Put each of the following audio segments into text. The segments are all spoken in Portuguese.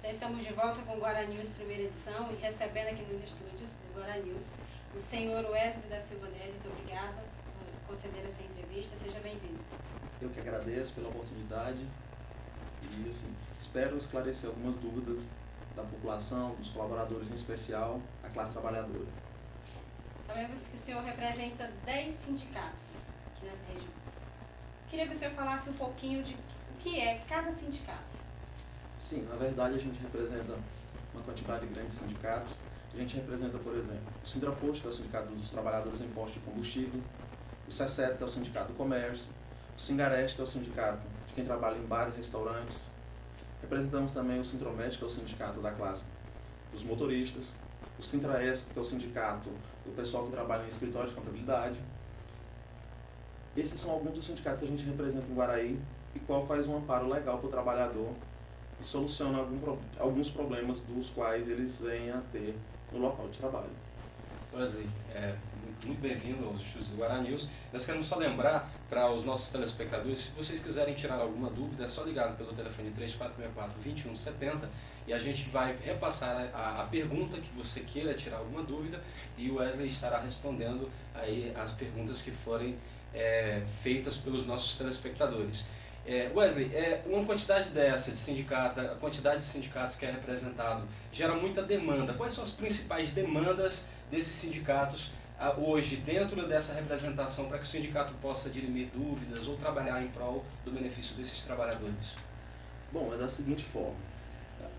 Já estamos de volta com o Guará News, primeira edição, e recebendo aqui nos estúdios do Guará News o senhor Wesley da Silva Neves. Obrigada por conceder essa entrevista. Seja bem-vindo. Eu que agradeço pela oportunidade e, assim, espero esclarecer algumas dúvidas da população, dos colaboradores, em especial a classe trabalhadora. Sabemos que o senhor representa 10 sindicatos aqui nessa região. Queria que o senhor falasse um pouquinho de o que é cada sindicato. Sim, na verdade a gente representa uma quantidade grande de sindicatos. A gente representa, por exemplo, o Sintraposto, que é o Sindicato dos Trabalhadores em Imposto de Combustível, o SESET, que é o Sindicato do Comércio, o Singareste, que é o Sindicato de quem trabalha em bares e restaurantes. Representamos também o Sintromed, que é o Sindicato da classe dos motoristas, o Sintraesp, que é o Sindicato do pessoal que trabalha em escritório de contabilidade. Esses são alguns dos sindicatos que a gente representa em Guaraí e qual faz um amparo legal para o trabalhador e soluciona alguns problemas dos quais eles vêm a ter no local de trabalho. Wesley, muito bem-vindo aos estúdios do Guará News. Nós queremos só lembrar para os nossos telespectadores, se vocês quiserem tirar alguma dúvida, é só ligar pelo telefone 3464-2170 e a gente vai repassar a pergunta que você queira tirar alguma dúvida e o Wesley estará respondendo aí as perguntas que forem feitas pelos nossos telespectadores. Wesley, uma quantidade dessa de sindicato, a quantidade de sindicatos que é representado gera muita demanda. Quais são as principais demandas desses sindicatos hoje dentro dessa representação para que o sindicato possa dirimir dúvidas ou trabalhar em prol do benefício desses trabalhadores? Bom, é da seguinte forma.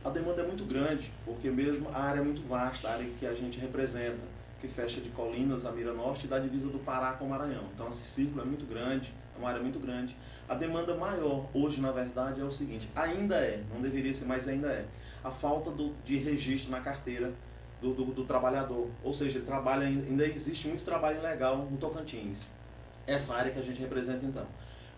A demanda é muito grande, porque mesmo a área é muito vasta, a área que a gente representa, que fecha de Colinas a Mira Norte e da divisa do Pará com o Maranhão. Então esse círculo é muito grande, é uma área muito grande. A demanda maior hoje, na verdade, é o seguinte, ainda não deveria ser, mas ainda a falta de registro na carteira do trabalhador. Ou seja, ainda existe muito trabalho ilegal no Tocantins. Essa área que a gente representa então.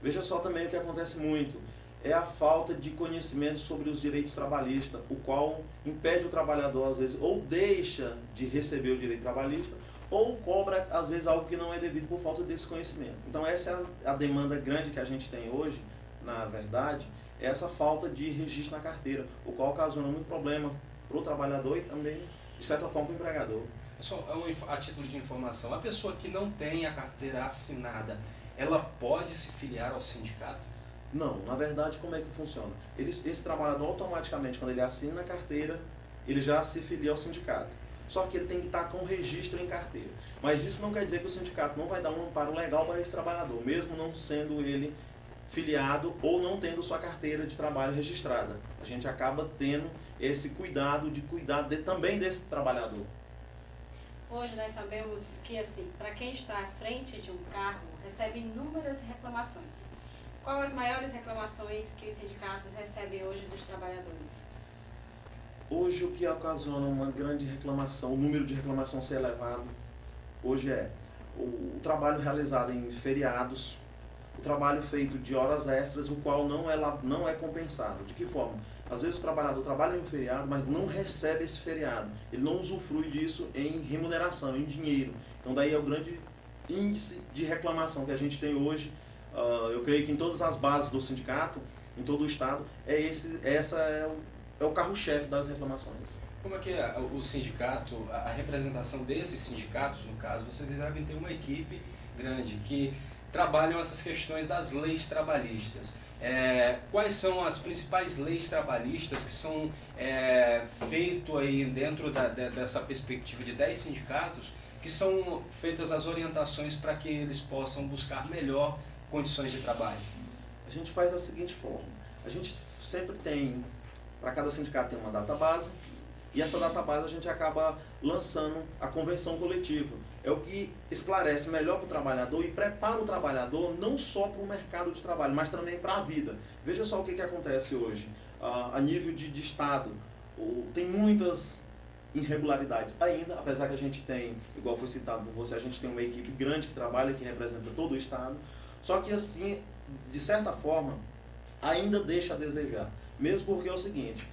Veja só também o que acontece muito, é a falta de conhecimento sobre os direitos trabalhistas, o qual impede o trabalhador, às vezes, ou deixa de receber o direito trabalhista, ou cobra, às vezes, algo que não é devido por falta desse conhecimento. Então, essa é a demanda grande que a gente tem hoje, na verdade, é essa falta de registro na carteira, o qual ocasiona muito problema para o trabalhador e também, de certa forma, para o empregador. Só a título de informação, a pessoa que não tem a carteira assinada, ela pode se filiar ao sindicato? Não, na verdade, como é que funciona? Esse trabalhador, automaticamente, quando ele assina a carteira, ele já se filia ao sindicato. Só que ele tem que estar com registro em carteira. Mas isso não quer dizer que o sindicato não vai dar um amparo legal para esse trabalhador, mesmo não sendo ele filiado ou não tendo sua carteira de trabalho registrada. A gente acaba tendo esse cuidado de cuidar também desse trabalhador. Hoje nós sabemos que, assim, para quem está à frente de um cargo, recebe inúmeras reclamações. Quais as maiores reclamações que os sindicatos recebem hoje dos trabalhadores? Hoje o que ocasiona uma grande reclamação, o número de reclamação ser elevado, hoje é o trabalho realizado em feriados, o trabalho feito de horas extras, o qual não é compensado. De que forma? Às vezes o trabalhador trabalha em um feriado, mas não recebe esse feriado. Ele não usufrui disso em remuneração, em dinheiro. Então daí é o grande índice de reclamação que a gente tem hoje. Eu creio que em todas as bases do sindicato, em todo o estado, essa é o carro-chefe das reclamações. Como é que é o sindicato, a representação desses sindicatos, no caso, vocês devem ter uma equipe grande que trabalham essas questões das leis trabalhistas. Quais são as principais leis trabalhistas que são feitas aí dentro dessa perspectiva de 10 sindicatos, que são feitas as orientações para que eles possam buscar melhor condições de trabalho? A gente faz da seguinte forma, a gente sempre tem, para cada sindicato tem uma database, e essa database a gente acaba lançando a convenção coletiva. É o que esclarece melhor para o trabalhador e prepara o trabalhador não só para o mercado de trabalho, mas também para a vida. Veja só o que acontece hoje, a nível de Estado, tem muitas irregularidades ainda, apesar que a gente tem, igual foi citado por você, a gente tem uma equipe grande que trabalha, que representa todo o Estado, só que assim, de certa forma, ainda deixa a desejar. Mesmo porque é o seguinte,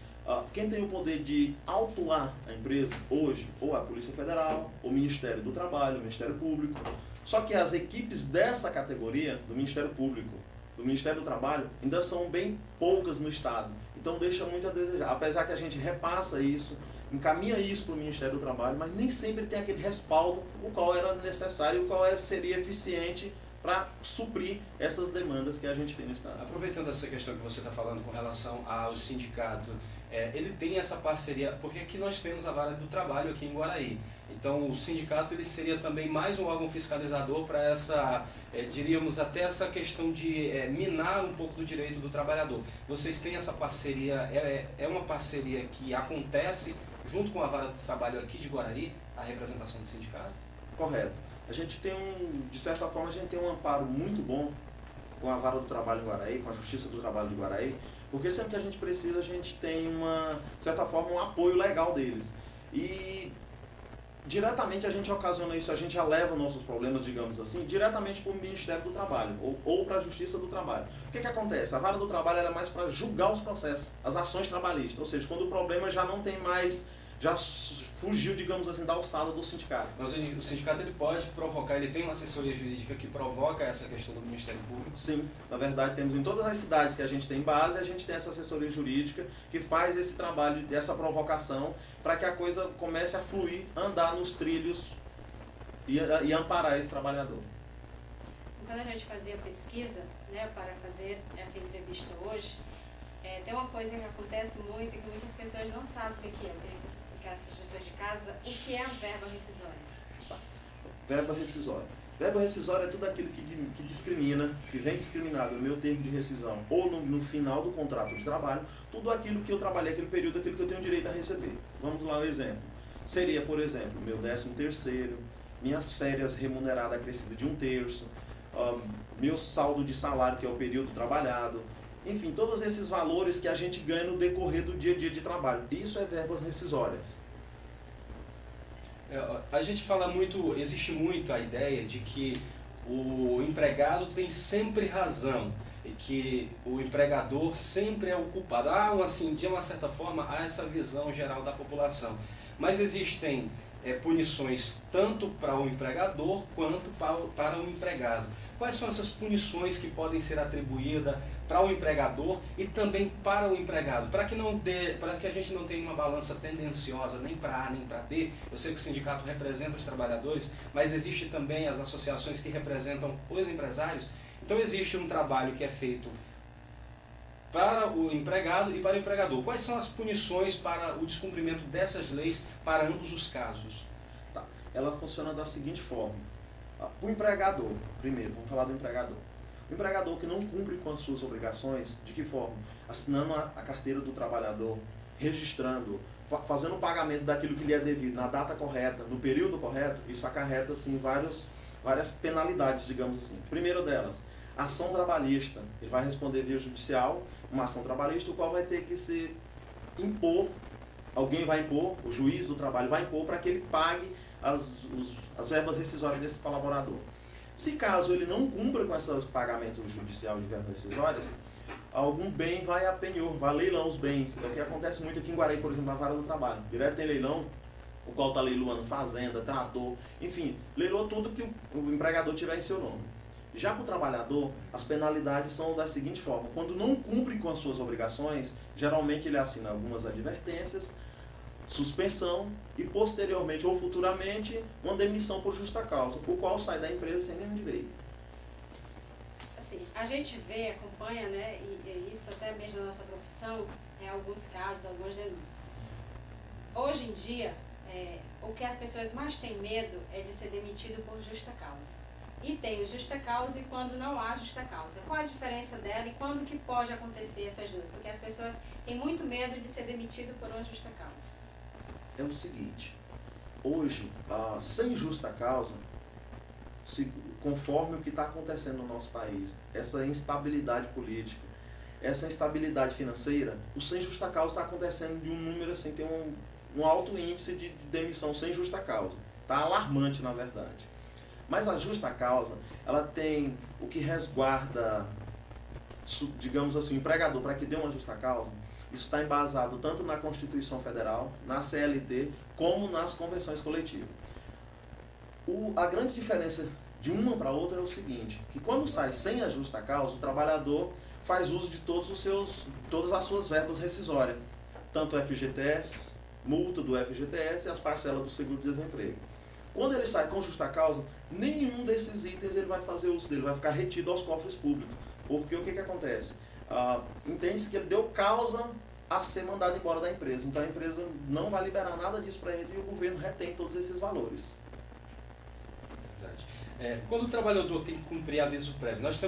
quem tem o poder de autuar a empresa hoje, ou a Polícia Federal, o Ministério do Trabalho, o Ministério Público, só que as equipes dessa categoria, do Ministério Público do Ministério do Trabalho ainda são bem poucas no Estado. Então deixa muito a desejar. Apesar que a gente repassa isso, encaminha isso para o Ministério do Trabalho, mas nem sempre tem aquele respaldo, o qual era necessário, o qual seria eficiente para suprir essas demandas que a gente tem no Estado. Aproveitando essa questão que você está falando com relação ao sindicato, ele tem essa parceria, porque aqui nós temos a Vara do Trabalho aqui em Guaraí. Então o sindicato ele seria também mais um órgão fiscalizador para essa, diríamos até essa questão de minar um pouco do direito do trabalhador. Vocês têm essa parceria, é uma parceria que acontece junto com a Vara do Trabalho aqui de Guaraí, a representação do sindicato? Correto. A gente tem de certa forma, a gente tem um amparo muito bom com a Vara do Trabalho em Guaraí, com a Justiça do Trabalho de Guaraí, porque sempre que a gente precisa, a gente tem de certa forma, um apoio legal deles. E diretamente a gente ocasiona isso, a gente já leva nossos problemas, digamos assim, diretamente para o Ministério do Trabalho ou para a Justiça do Trabalho. O que acontece? A Vara do Trabalho é mais para julgar os processos, as ações trabalhistas, ou seja, quando o problema já não tem mais, já fugiu, digamos assim, da alçada do sindicato. Mas o sindicato ele pode provocar, ele tem uma assessoria jurídica que provoca essa questão do Ministério Público? Sim, na verdade temos em todas as cidades que a gente tem base, a gente tem essa assessoria jurídica que faz esse trabalho, essa provocação, para que a coisa comece a fluir, andar nos trilhos e amparar esse trabalhador. Quando a gente fazia pesquisa, né, para fazer essa entrevista hoje, tem uma coisa que acontece muito e que muitas pessoas não sabem o que é. Eu queria que você explicasse para as pessoas de casa o que é a verba rescisória. Verba rescisória. Verba rescisória é tudo aquilo que discrimina, que vem discriminado no meu termo de rescisão ou no final do contrato de trabalho, tudo aquilo que eu trabalhei aquele período, aquilo que eu tenho direito a receber. Vamos lá um exemplo. Seria, por exemplo, meu 13º, minhas férias remuneradas acrescidas de 1/3, meu saldo de salário, que é o período trabalhado, enfim, todos esses valores que a gente ganha no decorrer do dia a dia de trabalho. Isso é verbas rescisórias. A gente fala muito, existe muito a ideia de que o empregado tem sempre razão e que o empregador sempre é o culpado. Assim, de uma certa forma, há essa visão geral da população. Mas existem punições tanto para o empregador quanto para o empregado. Quais são essas punições que podem ser atribuídas para o empregador e também para o empregado? Para que a gente não tenha uma balança tendenciosa nem para A nem para B. Eu sei que o sindicato representa os trabalhadores, mas existe também as associações que representam os empresários. Então existe um trabalho que é feito para o empregado e para o empregador. Quais são as punições para o descumprimento dessas leis para ambos os casos? Tá. Ela funciona da seguinte forma. O empregador, primeiro, vamos falar do empregador. O empregador que não cumpre com as suas obrigações, de que forma? Assinando a carteira do trabalhador, registrando, fazendo o pagamento daquilo que lhe é devido na data correta, no período correto, isso acarreta assim, várias penalidades, digamos assim. Primeiro delas, ação trabalhista. Ele vai responder via judicial, uma ação trabalhista, o qual vai ter que se impor, alguém vai impor, o juiz do trabalho vai impor para que ele pague as verbas rescisórias desse colaborador. Se caso ele não cumpra com esses pagamentos judicial de verbas rescisórias, algum bem vai a penhor, vai a leilão os bens. É o que acontece muito aqui em Guaraí, por exemplo, na Vara do Trabalho. Direto tem leilão, o qual está leiloando fazenda, trator, enfim, leilou tudo que o empregador tiver em seu nome. Já para o trabalhador, as penalidades são da seguinte forma: quando não cumpre com as suas obrigações, geralmente ele assina algumas advertências, suspensão e posteriormente ou futuramente uma demissão por justa causa, por qual sai da empresa sem nenhum direito. Assim, a gente vê, acompanha, né, e isso até mesmo na nossa profissão, em alguns casos, algumas denúncias. Hoje em dia, o que as pessoas mais têm medo é de ser demitido por justa causa. E tem o justa causa e quando não há justa causa. Qual a diferença dela e quando que pode acontecer essas duas? Porque as pessoas têm muito medo de ser demitido por uma justa causa. É o seguinte, hoje, sem justa causa, conforme o que está acontecendo no nosso país, essa instabilidade política, essa instabilidade financeira, o sem justa causa está acontecendo de um número assim, tem um alto índice de demissão sem justa causa. Está alarmante, na verdade. Mas a justa causa, ela tem o que resguarda, digamos assim, o empregador para que dê uma justa causa. Isso está embasado tanto na Constituição Federal, na CLT, como nas convenções coletivas. A grande diferença de uma para outra é o seguinte, que quando sai sem a justa causa, o trabalhador faz uso de todas as suas verbas rescisórias, tanto o FGTS, multa do FGTS e as parcelas do seguro-desemprego. Quando ele sai com justa causa, nenhum desses itens ele vai fazer uso dele, vai ficar retido aos cofres públicos. Porque o que acontece? Entende-se que ele deu causa a ser mandado embora da empresa. Então a empresa não vai liberar nada disso para ele e o governo retém todos esses valores. Verdade. Quando o trabalhador tem que cumprir aviso prévio, nós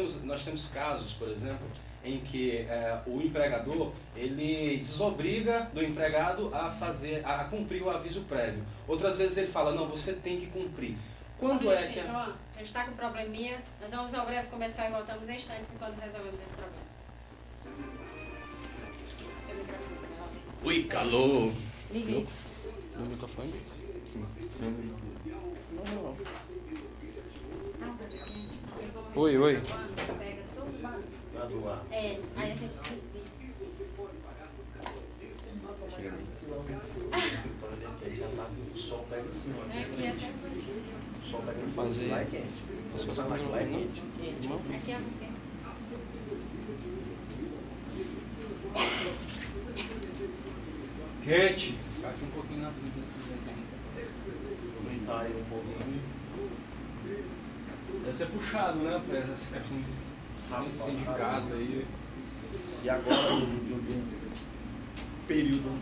temos casos, por exemplo, em que o empregador ele desobriga do empregado a cumprir o aviso prévio. Outras vezes ele fala, não, você tem que cumprir. Quando João, é a gente está com um probleminha, nós vamos ao breve comercial e voltamos em instantes enquanto resolvemos esse problema. Tem o microfone, João. Oi, calor! Liguei. No microfone? Não. Oi. Pega todo o barulho. Vai doar. Aí a gente desliga. O sol pega assim, ó. Aqui até O sol pega Fazer- lá é quente. Lá é quente. aqui é porque Quente! Ficar aqui um pouquinho na frente desse jeito aqui. Aumentar aí um pouquinho. Deve ser puxado, né? Pra essas caixinhas de sindicato aí. E agora, de um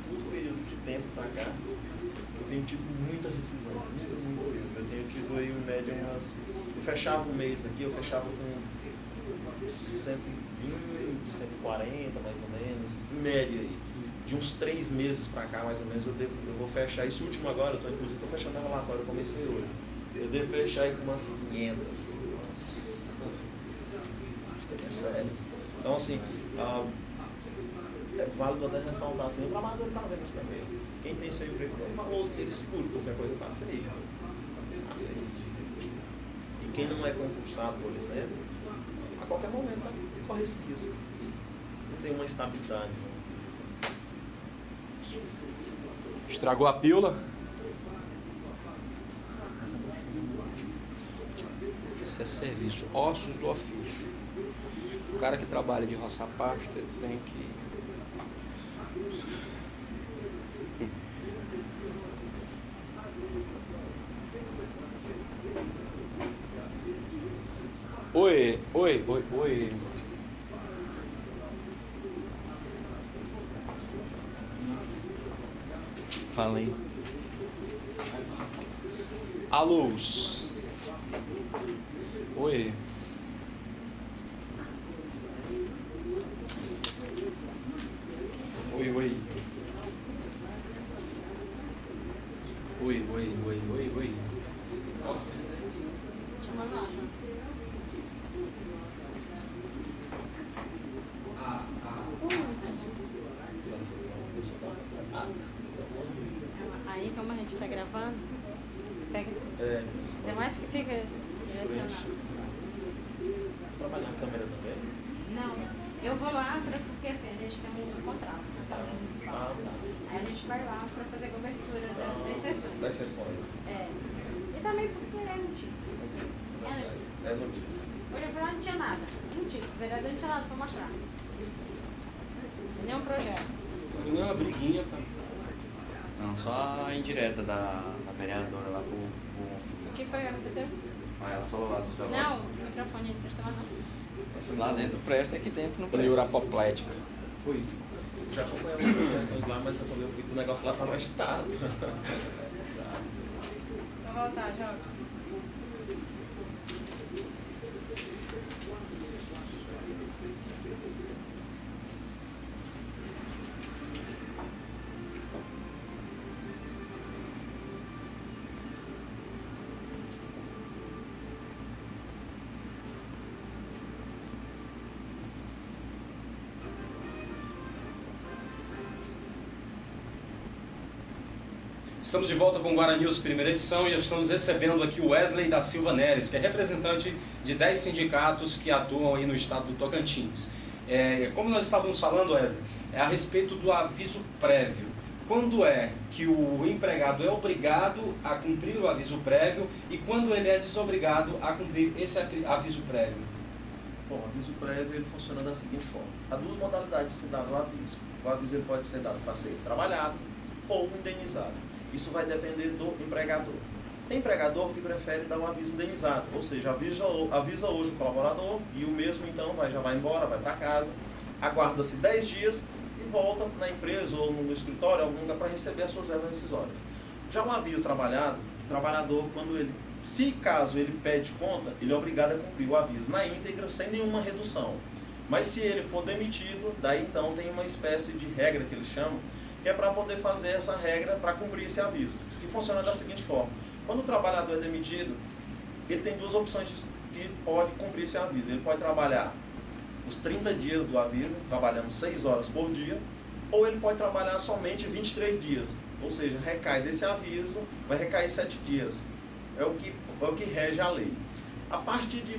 curto período de tempo pra cá, eu tenho tido muita rescisão, muito mesmo. Eu tenho tido aí, em média, eu fechava um mês aqui, eu fechava com 120, 140, mais ou menos, em média aí. De uns 3 meses pra cá, mais ou menos, eu vou fechar. Esse último agora, inclusive estou fechando o relatório, eu comecei hoje. Eu devo fechar aí com umas 500. É sério. Então, assim, é válido até ressaltar, assim, o trabalhador está vendo isso também. Quem tem seu emprego tem um valor dele seguro, qualquer coisa está feio. Tá feio. E quem não é concursado, por exemplo, a qualquer momento corre esse risco. Não tem uma estabilidade. Estragou a pílula? Esse é serviço, ossos do ofício. O cara que trabalha de roçar pasto, ele tem que... Oi. Fala aí. Alô? Oi. Oi. chama lá, João. Aí, como a gente está gravando, pega. Ainda mais que fica direcionado. Trabalhar a câmera também? Não, eu vou lá porque assim, a gente tem um contrato com a Câmara Municipal. Aí a gente vai lá para fazer cobertura das sessões. Das sessões. E também porque é notícia. É notícia. Hoje eu fui lá, não tinha nada. Notícia. O vereador não tinha nada para mostrar. Nenhum projeto. Não é uma briguinha, cara. Não, só a indireta da vereadora lá pro O que foi que aconteceu? Aí ela falou lá do seu Não, o microfone não prestou não. Lá dentro presta, aqui dentro não presta. Neuropoplética. Fui. Já acompanhamos as sessões lá, mas quando eu fui, o negócio lá estava agitado. Vou voltar, Jobs. Estamos de volta com o Guarani News, primeira edição, e estamos recebendo aqui o Wesley da Silva Neres, que é representante de 10 sindicatos que atuam aí no estado do Tocantins. Como nós estávamos falando, Wesley, é a respeito do aviso prévio. quando é que o empregado é obrigado a cumprir o aviso prévio e quando ele é desobrigado a cumprir esse aviso prévio? Bom, o aviso prévio ele funciona da seguinte forma. Há duas modalidades de ser dado o aviso. O aviso ele pode ser dado para ser trabalhado ou indenizado. Isso vai depender do empregador. Tem empregador que prefere dar um aviso indenizado, ou seja, avisa hoje o colaborador e o mesmo então já vai embora, vai para casa, aguarda-se 10 dias e volta na empresa ou no escritório, algum lugar, para receber as suas verbas rescisórias. Já um aviso trabalhado, o trabalhador, caso ele pede conta, ele é obrigado a cumprir o aviso na íntegra, sem nenhuma redução. Mas se ele for demitido, daí então tem uma espécie de regra que eles chamam, que é para poder fazer essa regra para cumprir esse aviso, que funciona da seguinte forma. Quando o trabalhador é demitido, ele tem duas opções que pode cumprir esse aviso. Ele pode trabalhar os 30 dias do aviso, trabalhando 6 horas por dia, ou ele pode trabalhar somente 23 dias, ou seja, recai desse aviso, vai recair 7 dias. É o que rege a lei. A partir de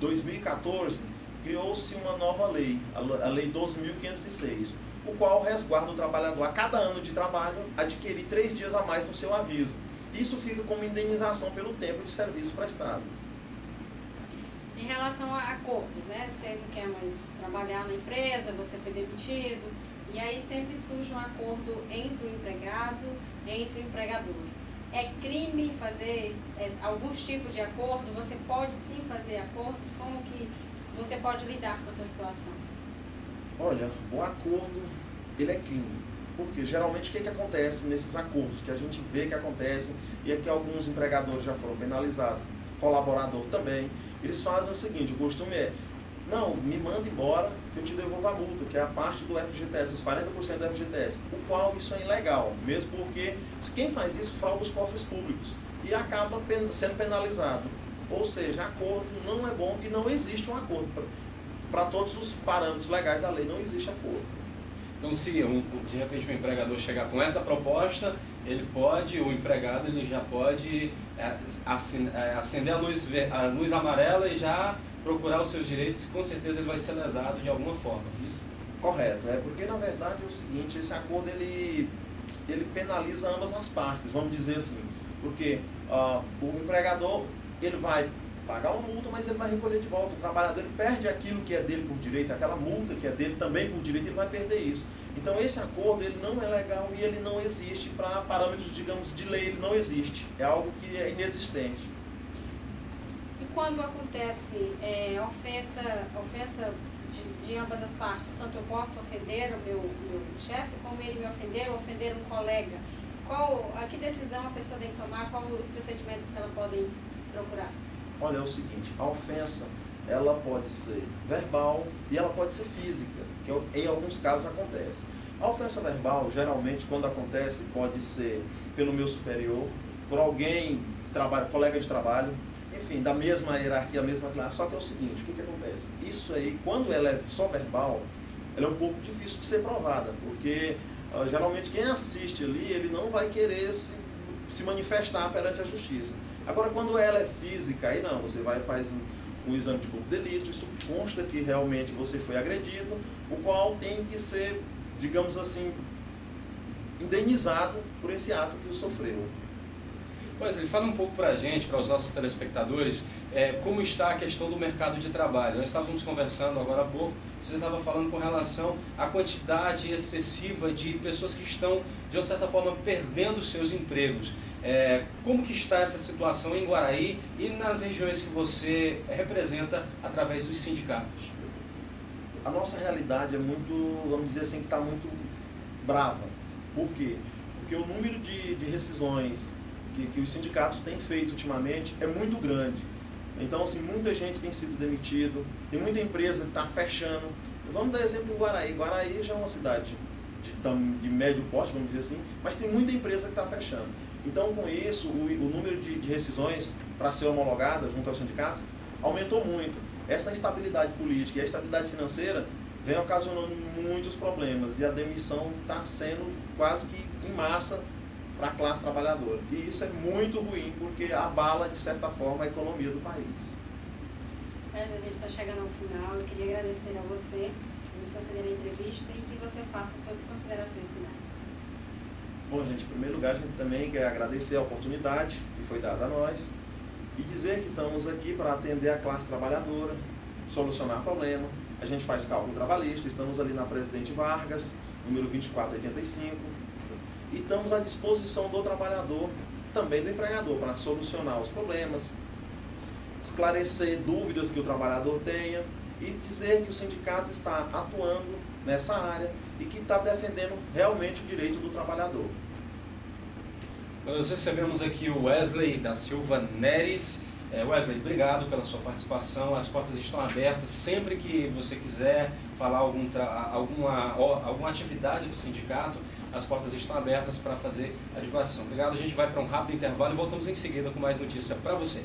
2014, criou-se uma nova lei, a Lei 12.506, o qual resguarda o trabalhador a cada ano de trabalho adquirir 3 dias a mais no seu aviso. Isso fica como indenização pelo tempo de serviço prestado. Em relação a acordos, né? Você não quer mais trabalhar na empresa, você foi demitido, e aí sempre surge um acordo entre o empregado, entre o empregador. É crime fazer alguns tipos de acordo? Você pode sim fazer acordos? Como que você pode lidar com essa situação? Olha, o acordo, ele é crime. Porque geralmente o que acontece nesses acordos que a gente vê que acontecem e é que alguns empregadores já foram penalizados, colaborador também, eles fazem o seguinte, o costume é, não, me manda embora que eu te devolvo a multa, que é a parte do FGTS, os 40% do FGTS, o qual isso é ilegal, mesmo porque quem faz isso frauda os cofres públicos e acaba sendo penalizado. Ou seja, acordo não é bom e não existe um acordo. Para todos os parâmetros legais da lei, não existe acordo. Então, se de repente o empregador chegar com essa proposta, o empregado ele já pode acender a luz amarela e já procurar os seus direitos, com certeza ele vai ser lesado de alguma forma. Isso? Correto, porque na verdade é o seguinte, esse acordo ele penaliza ambas as partes, vamos dizer assim, porque o empregador ele vai pagar uma multa, mas ele vai recolher de volta. O trabalhador ele perde aquilo que é dele por direito, aquela multa que é dele também por direito, ele vai perder isso. Então esse acordo ele não é legal e ele não existe para parâmetros, digamos, de lei, ele não existe. É algo que é inexistente. E quando acontece ofensa de ambas as partes, tanto eu posso ofender o meu chefe, como ele me ofender ou ofender um colega, que decisão a pessoa tem que tomar, quais os procedimentos que ela pode procurar? Olha, é o seguinte, a ofensa, ela pode ser verbal e ela pode ser física, que em alguns casos acontece. A ofensa verbal, geralmente, quando acontece, pode ser pelo meu superior, por alguém, colega de trabalho, enfim, da mesma hierarquia, da mesma classe. Só que é o seguinte, o que acontece? Isso aí, quando ela é só verbal, ela é um pouco difícil de ser provada, porque geralmente quem assiste ali, ele não vai querer se manifestar perante a justiça. Agora, quando ela é física, aí não, você vai e faz um exame de corpo de delito, isso consta que realmente você foi agredido, o qual tem que ser, digamos assim, indenizado por esse ato que o sofreu. Pois ele fala um pouco para a gente, para os nossos telespectadores, como está a questão do mercado de trabalho. Nós estávamos conversando agora há pouco, você estava falando com relação à quantidade excessiva de pessoas que estão, de uma certa forma, perdendo seus empregos. Como que está essa situação em Guaraí e nas regiões que você representa através dos sindicatos? A nossa realidade é muito, vamos dizer assim, que está muito brava. Por quê? Porque o número de rescisões que os sindicatos têm feito ultimamente é muito grande. Então, assim, muita gente tem sido demitido, tem muita empresa que está fechando. Vamos dar exemplo em Guaraí. Guaraí já é uma cidade de médio porte, vamos dizer assim, mas tem muita empresa que está fechando. Então, com isso, o número de rescisões para ser homologada junto aos sindicatos aumentou muito. Essa instabilidade política e a instabilidade financeira vem ocasionando muitos problemas e a demissão está sendo quase que em massa para a classe trabalhadora. E isso é muito ruim porque abala, de certa forma, a economia do país. A gente está chegando ao final. Eu queria agradecer a você por conceder a entrevista e que você faça suas considerações finais. Bom, gente, em primeiro lugar, a gente também quer agradecer a oportunidade que foi dada a nós e dizer que estamos aqui para atender a classe trabalhadora, solucionar problema. A gente faz cálculo trabalhista, estamos ali na Presidente Vargas, número 2485, e estamos à disposição do trabalhador, também do empregador, para solucionar os problemas, esclarecer dúvidas que o trabalhador tenha e dizer que o sindicato está atuando nessa área e que está defendendo realmente o direito do trabalhador. Nós recebemos aqui o Wesley da Silva Neres. Wesley, obrigado pela sua participação. As portas estão abertas. Sempre que você quiser falar alguma atividade do sindicato, as portas estão abertas para fazer a divulgação. Obrigado. A gente vai para um rápido intervalo e voltamos em seguida com mais notícia para você.